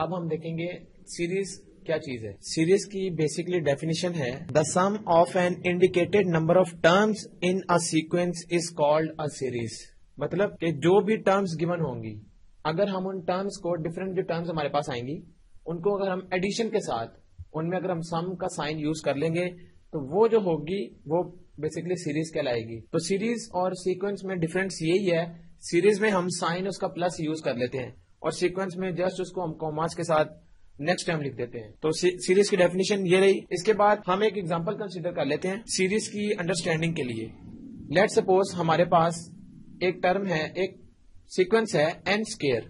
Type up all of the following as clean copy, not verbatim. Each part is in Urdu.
اب ہم دیکھیں گے سیریز کیا چیز ہے. سیریز کی بیسکلی ڈیفینیشن ہے the sum of an indicated number of terms in a sequence is called a series. مطلب کہ جو بھی ٹرمز گیون ہوں گی، اگر ہم ان ٹرمز کو ڈفرنٹ جو ٹرمز ہمارے پاس آئیں گی ان کو اگر ہم ایڈیشن کے ساتھ ان میں اگر ہم سم کا سائن یوز کر لیں گے تو وہ جو ہوگی وہ بیسکلی سیریز کہلائے گی. تو سیریز اور سیکوینس میں ڈفرنس یہی ہے، سیریز میں ہم سائن اس کا پلس یوز کر لیتے ہیں اور سیکوینس میں جسٹ اس کو ہم کوماس کے ساتھ نیکسٹ ٹائم لکھ دیتے ہیں. تو سیریز کی ڈیفینیشن یہ رہی. اس کے بعد ہم ایک ایگزامپل کنسیڈر کر لیتے ہیں سیریز کی انڈرسٹینڈنگ کے لیے. لیٹ سپوز ہمارے پاس ایک ٹرم ہے، ایک سیکوینس ہے n اسکوئر.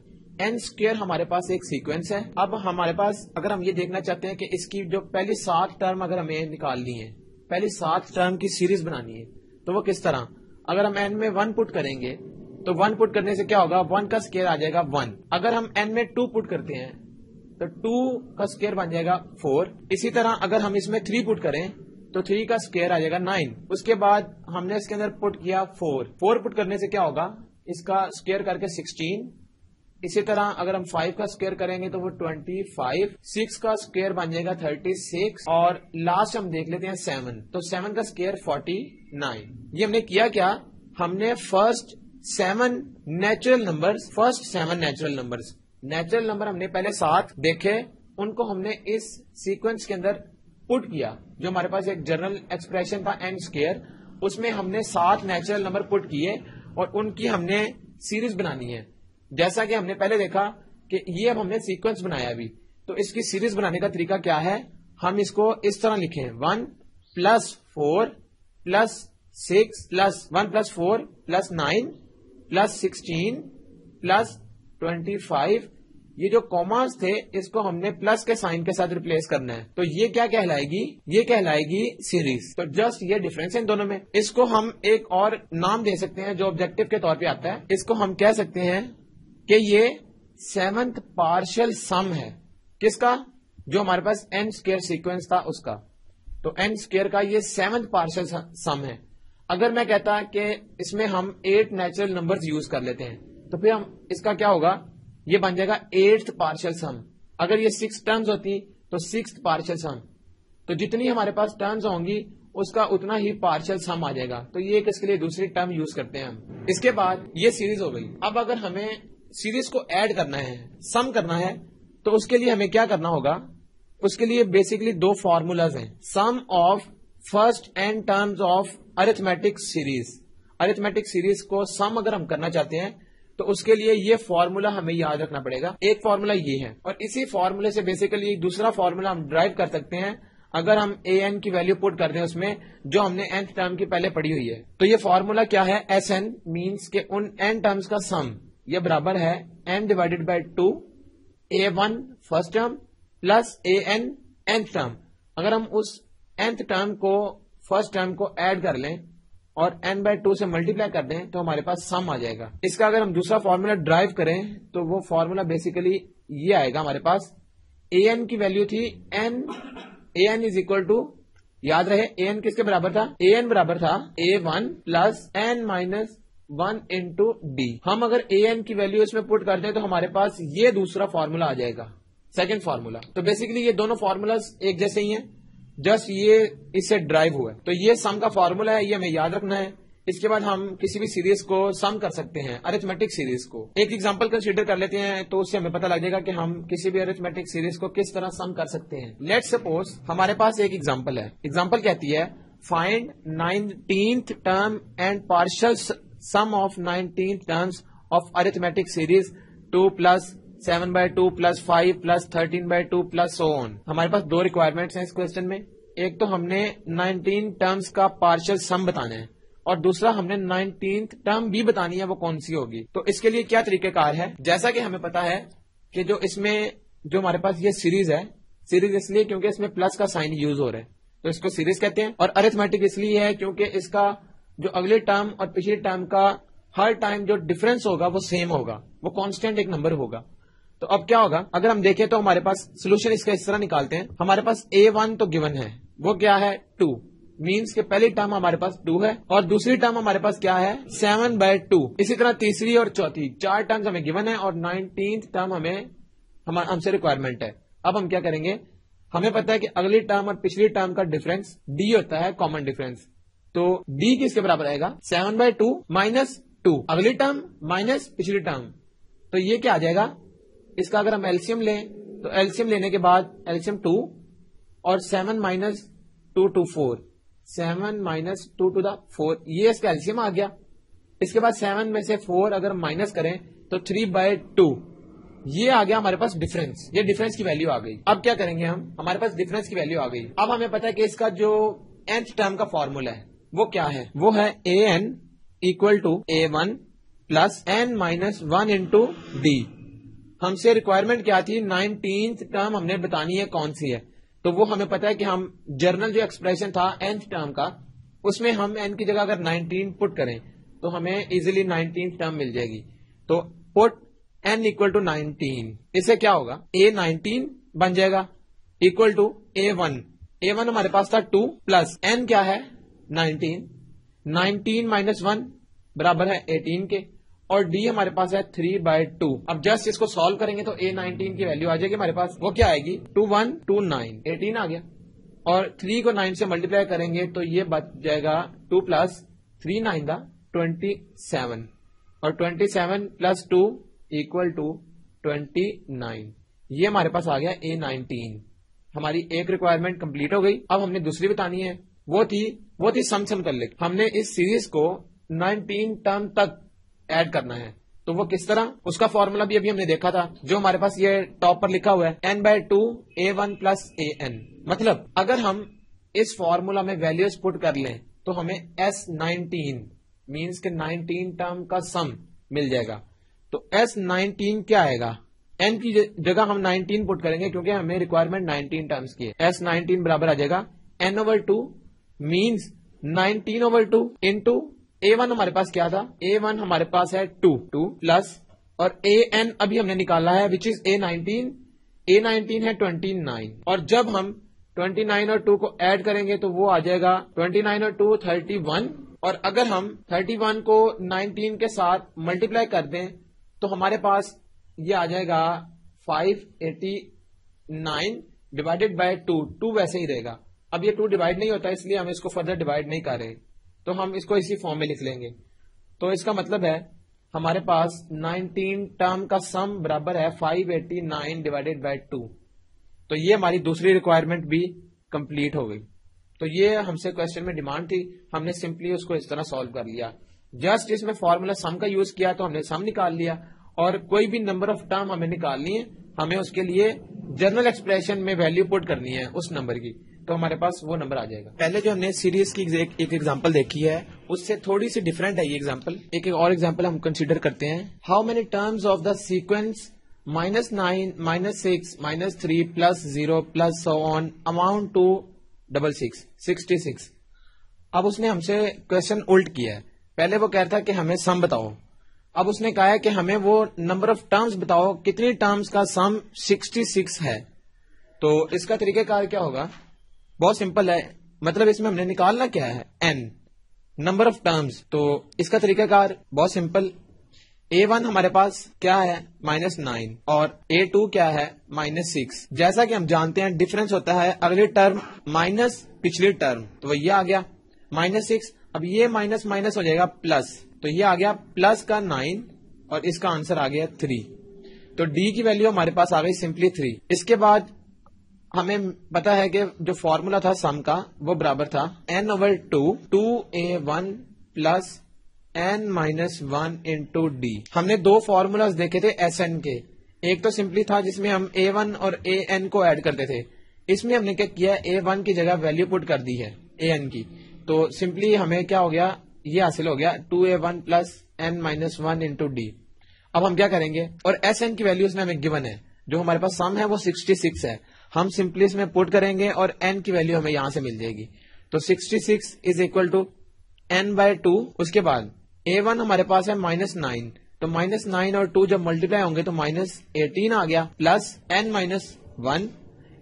n اسکوئر ہمارے پاس ایک سیکوینس ہے. اب ہمارے پاس اگر ہم یہ دیکھنا چاہتے ہیں کہ اس کی جو پہلی 7 ٹرم اگر ہمیں نکالنی ہے، پہلی 7 ٹرم کی سیریز بنانی ہے تو وہ کس طرح؟ اگر ہم n میں 1 پٹ کریں گے تو 1 پٹ کرنے سے کیا ہوگا؟ 1 کا اسکوئر آ جائے گا 1. اگر ہم n میں 2 پٹ کرتے ہیں تو 2 کا اسکوئر بن جائے گا 4. اسی طرح اگر ہم اس میں 3 پٹ کریں تو 3 کا اسکوئر آ جائے گا 9. اس کے بعد ہم نے اس کے اندر پٹ کیا 4 پٹ کرنے سے کیا ہوگا؟ اس کا اسکوئر کر کے 16. اسی طرح اگر ہم 5 کا اسکوئر کریں گے تو وہ 25. 6 کا اسکوئر بن جائے گا 36. اور لاسٹ ہم دیکھ لیتے ہیں 7. تو 7 کا اسکوئر 49. یہ ہم نے کیا ہم نے فرسٹ 7 نیچرل نمبر ہم نے پہلے 7 دیکھے، ان کو ہم نے اس سیکوینس کے اندر پٹ کیا. جو ہمارے پاس ایک جنرل ایکسپریشن تھا n اسکوئر، اس میں ہم نے 7 نیچرل نمبر پٹ کیے اور ان کی ہم نے سیریز بنانی ہے. جیسا کہ ہم نے پہلے دیکھا کہ یہ اب ہم نے سیکوینس بنایا ابھی، تو اس کی سیریز بنانے کا طریقہ کیا ہے؟ ہم اس کو اس طرح لکھیں 1 + 4 + 6 + 1 + 4 + 9 + 16 + 25. یہ جو کوماز تھے اس کو ہم نے پلس کے سائن کے ساتھ ریپلیس کرنا ہے. تو یہ کیا کہلائے گی؟ یہ کہلائے گی سیریز. تو جسٹ یہ ڈفرنس ہے ان دونوں میں. اس کو ہم ایک اور نام دے سکتے ہیں جو آبجیکٹو کے طور پہ آتا ہے. اس کو ہم کہہ سکتے ہیں کہ یہ 7th پارشل سم ہے. کس کا؟ جو ہمارے پاس n اسکوئر سیکوینس تھا اس کا. تو n اسکوئر کا یہ 7th پارشل سم ہے. اگر میں کہتا کہ اس میں ہم 8 نیچرل نمبرز یوز کر لیتے ہیں تو پھر ہم اس کا کیا ہوگا؟ یہ بن جائے گا 8th پارشل سم. اگر یہ 6 ٹرمز ہوتی تو 6th پارشل سم. تو جتنی ہمارے پاس ٹرمز ہوں گی اس کا اتنا ہی پارشل سم آ جائے گا. تو یہ اس کے لیے دوسری ٹرم یوز کرتے ہیں ہم. اس کے بعد یہ سیریز ہو گئی. اب اگر ہمیں سیریز کو ایڈ کرنا ہے، سم کرنا ہے، تو اس کے لیے ہمیں کیا کرنا ہوگا؟ اس کے لیے بیسکلی 2 فارمولاز ہیں. Sum of first n terms of arithmetic series. Arithmetic series کو سم اگر ہم کرنا چاہتے ہیں تو اس کے لیے یہ فارمولا ہمیں یاد رکھنا پڑے گا. ایک فارمولا یہ ہے اور اسی فارمولے سے بیسیکلی دوسرا فارمولا ہم ڈرائیو کر سکتے ہیں اگر ہم an کی ویلیو پٹ کر دیں اس میں جو ہم نے nth ٹرم کی پہلے پڑھی ہوئی ہے. تو یہ فارمولا کیا ہے؟ Sn مینس کہ ان n ٹرمز کا سم یہ برابر ہے n/2 a1 first term plus an nth term. اگر ہم اس nth ٹرم کو فرسٹ ٹرم کو ایڈ کر لیں اور n/2 سے ملٹیپلائی کر دیں تو ہمارے پاس سم آ جائے گا. اس کا اگر ہم دوسرا فارمولا ڈرائیو کریں تو وہ فارمولا بیسیکلی یہ آئے گا. ہمارے پاس an کی ویلیو تھی an از اکول ٹو، یاد رہے an کس کے برابر تھا؟ an برابر تھا a1 plus n minus 1 into d. ہم اگر an کی ویلیو اس میں پٹ کر دیں تو ہمارے پاس یہ دوسرا فارمولا آ جائے گا، سیکنڈ فارمولا. تو بیسیکلی یہ دونوں فارمولاز ایک جیسے ہی ہیں، جسٹ یہ اس سے ڈرائیو ہوا ہے. تو یہ سم کا فارمولا ہے، یہ ہمیں یاد رکھنا ہے. اس کے بعد ہم کسی بھی سیریز کو سم کر سکتے ہیں، ارتھمیٹک سیریز کو. ایک ایگزامپل کنسیڈر کر لیتے ہیں تو اس سے ہمیں پتہ لگ جائے گا کہ ہم کسی بھی ارتھمیٹک سیریز کو کس طرح سم کر سکتے ہیں. لیٹ سپوز ہمارے پاس ایک ایگزامپل ہے. ایگزامپل کہتی ہے find 19th term and partial sum of 19th terms of arithmetic series 2 + 7/2 + 5 + 13/2 + so on. ہمارے پاس 2 ریکوائرمنٹس ہیں اس کوسچن میں. ایک تو ہم نے 19 ٹرمز کا پارشل سم بتانا ہے اور دوسرا ہم نے 19th ٹرم بھی بتانی ہے وہ کون سی ہوگی. تو اس کے لیے کیا طریقہ کار ہے؟ جیسا کہ ہمیں پتا ہے کہ جو اس میں جو ہمارے پاس یہ سیریز ہے، سیریز اس لیے کیونکہ اس میں پلس کا سائن یوز ہو رہا ہے تو اس کو سیریز کہتے ہیں. اور ارتھمیٹک اس لیے ہے کیونکہ اس کا جو اگلے ٹرم اور پچھلی ٹرم کا ہر ٹائم جو ڈفرنس ہوگا وہ سیم ہوگا، وہ کانسٹینٹ ایک نمبر ہوگا. تو اب کیا ہوگا؟ اگر ہم دیکھیں تو ہمارے پاس سولوشن اس کا اس طرح نکالتے ہیں. ہمارے پاس a1 تو گیون ہے، وہ کیا ہے 2، مینس کہ پہلی ٹرم ہمارے پاس 2 ہے اور دوسری ٹرم ہمارے پاس کیا ہے 7/2. اسی طرح تیسری اور چوتھی 4 ٹرمز ہمیں گیون ہے اور 19th ٹرم ہمیں ہم سے ریکوائرمنٹ ہے. اب ہم کیا کریں گے, ہمیں پتا ہے کہ اگلی ٹرم اور پچھلی ٹرم کا ڈفرنس ڈی ہوتا ہے, کامن ڈفرنس. تو ڈی کس کے برابر آئے گا, 7/2 مائنس 2, اگلی ٹرم مائنس پچھلی ٹرم. تو یہ کیا آ جائے گا, اس کا اگر ہم ایلسیم لیں تو ایلسیم لینے کے بعد ایلسیم 2 اور 7 minus 2 to 4, 7 minus 2 to the 4, یہ اس کا ایلسیم آ گیا. اس کے بعد 7 میں سے 4 اگر مائنس کریں تو 3/2, یہ آ گیا ہمارے پاس ڈفرنس. یہ ڈفرنس کی ویلیو آ گئی. اب کیا کریں گے ہم, ہمارے پاس ڈفرنس کی ویلیو آ گئی. اب ہمیں پتا ہے کہ اس کا جو nth ٹرم کا فارمولا ہے وہ کیا ہے, وہ ہے an equal to a1 plus n minus 1 into d. ہم سے ریکوائرمنٹ کیا تھی, 19th ٹرم ہم نے بتانی ہے کون سی ہے. تو وہ ہمیں پتا ہے کہ ہم جرنل جو ایکسپریشن تھا nth ٹرم کا, اس میں ہم n کی جگہ اگر 19 پٹ کریں تو ہمیں ایزیلی 19th ٹرم مل جائے گی. تو پٹ n equal to 19, اس سے کیا ہوگا, a19 بن جائے گا equal to a1. a1 ہمارے پاس تھا 2 پلس n کیا ہے 19, 19 مائنس 1 برابر ہے 18 کے, اور d ہمارے پاس ہے 3/2. اب جسٹ اس کو سالو کریں گے تو a19 کی ویلیو آ جائے گی ہمارے پاس, وہ کیا آئے گی 2129, 18 آ گیا. اور 3 کو 9 سے ملٹیپلائی کریں گے تو یہ بچ جائے گا 2 پلس 3 9 27, اور 27 پلس 2 equal to 29. یہ ہمارے پاس آ گیا A19. ہماری ایک ریکوائرمنٹ کمپلیٹ ہو گئی. اب ہم نے دوسری بتانی ہے, وہ تھی سم سے متعلق. ہم نے اس سیریز کو 19 ٹرم تک ایڈ کرنا ہے. تو وہ کس طرح, اس کا فارمولا بھی ابھی ہم نے دیکھا تھا جو ہمارے پاس یہ ٹاپ پر لکھا ہوا ہے n/2 a1 plus an. مطلب اگر ہم اس فارمولا میں ویلیوز پٹ کر لیں تو ہمیں S19 مینس کہ 19 ٹرم کا سم مل جائے گا. تو S19 کیا آئے گا, n کی جگہ ہم 19 پٹ کریں گے کیونکہ ہمیں ریکوائرمنٹ 19 ٹرمز کی ہے. S19 برابر آ جائے گا n/2 مینس 19/2 انٹو A1 ہمارے پاس کیا تھا, A1 ہمارے پاس ہے 2 پلس, اور AN ابھی ہم نے نکالا ہے which is A19 ہے 29, اور جب ہم 29 اور 2 کو ایڈ کریں گے تو وہ آ جائے گا 29 اور 2 31, اور اگر ہم 31 کو 19 کے ساتھ ملٹیپلائی کر دیں تو ہمارے پاس یہ آ جائے گا 589 ڈیوائڈیڈ بائی 2 ویسے ہی رہے گا. اب یہ 2 ڈیوائڈ نہیں ہوتا اس لیے ہم اس کو فردر ڈیوائڈ نہیں کر رہے, تو ہم اس کو اسی فارم میں لکھ لیں گے. تو اس کا مطلب ہے ہمارے پاس 19 ٹرم کا سم برابر ہے 589 ڈیوائڈیڈ بائی 2. تو یہ ہماری دوسری ریکوائرمنٹ بھی کمپلیٹ ہو گئی. تو یہ ہم سے کوشچن میں ڈیمانڈ تھی, ہم نے سمپلی اس کو اس طرح سالو کر لیا. جسٹ اس میں فارمولا سم کا یوز کیا تو ہم نے سم نکال لیا, اور کوئی بھی نمبر آف ٹرم ہمیں نکالنی ہے, ہمیں اس کے لیے جنرل ایکسپریشن میں ویلیو پٹ کرنی ہے اس نمبر کی, تو ہمارے پاس وہ نمبر آ جائے گا. پہلے جو ہم نے سیریز کی ایک ایگزامپل دیکھی ہے اس سے تھوڑی سی ڈفرنٹ ہے یہ ایگزامپل. ایک اور ایگزامپل ہم کنسیڈر کرتے ہیں. How many terms of the sequence -9 -6 -3 +0 + so on amount to 66. اب اس نے ہم سے کوشچن الٹ کیا ہے. پہلے وہ کہتا ہے کہ ہمیں سم بتاؤ, اب اس نے کہا ہے کہ ہمیں وہ نمبر آف ٹرمز بتاؤ کتنی ٹرمز کا سم 66 ہے. تو اس کا طریقہ کار کیا ہوگا, بہت سمپل ہے. مطلب اس میں ہم نے نکالنا کیا ہے, n نمبر آف ٹرمز. تو اس کا طریقہ کار بہت سمپل. A1 ہمارے پاس کیا ہے -9, اور A2 کیا ہے -6. جیسا کہ ہم جانتے ہیں ڈفرنس ہوتا ہے اگلی ٹرم مائنس پچھلی ٹرم, تو وہ یہ آ گیا -6. اب یہ مائنس مائنس ہو جائے گا پلس, تو یہ آ گیا پلس کا 9, اور اس کا آنسر آ گیا 3. تو ڈی کی ویلیو ہمارے پاس آ گئی سمپلی 3. اس کے بعد ہمیں پتا ہے کہ جو فارمولا تھا سم کا وہ برابر تھا n/2 2a1 plus n-1 into d. ہم نے 2 فارمولاز دیکھے تھے SN کے. ایک تو سمپلی تھا جس میں ہم A1 اور AN کو ایڈ کرتے تھے. اس میں ہم نے کیا کیا, A1 کی جگہ ویلیو پٹ کر دی ہے AN کی. تو سمپلی ہمیں کیا ہو گیا, یہ حاصل ہو گیا 2a1 plus n-1 into d. اب ہم کیا کریں گے, اور SN کی ویلیوز نے ہمیں گیون ہے, جو ہمارے پاس سم ہے وہ 66 ہے. ہم سمپلی اس میں پٹ کریں گے اور n کی ویلیو ہمیں یہاں سے مل جائے گی. تو 66 is equal to n/2. اس کے بعد A1 ہمارے پاس ہے -9, تو -9 اور 2 جب ملٹیپلائی ہوں گے تو -18 آ گیا, plus n-1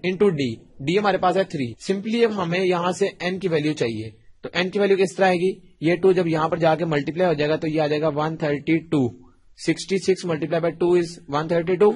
into d. d ہمارے پاس ہے 3. سمپلی اب ہمیں یہاں سے n کی ویلیو چاہیے. تو n کی ویلیو کس طرح آئے گی, یہ 2 جب یہاں پر جا کے ملٹیپلائی ہو جائے گا تو یہ آ جائے گا 132. 66 multiply by 2 is 132.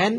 n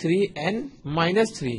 3n -3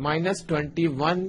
-21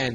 n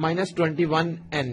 -21n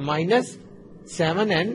-7n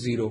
0।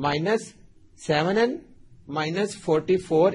-7n -44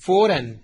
4n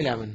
11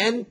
n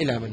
11।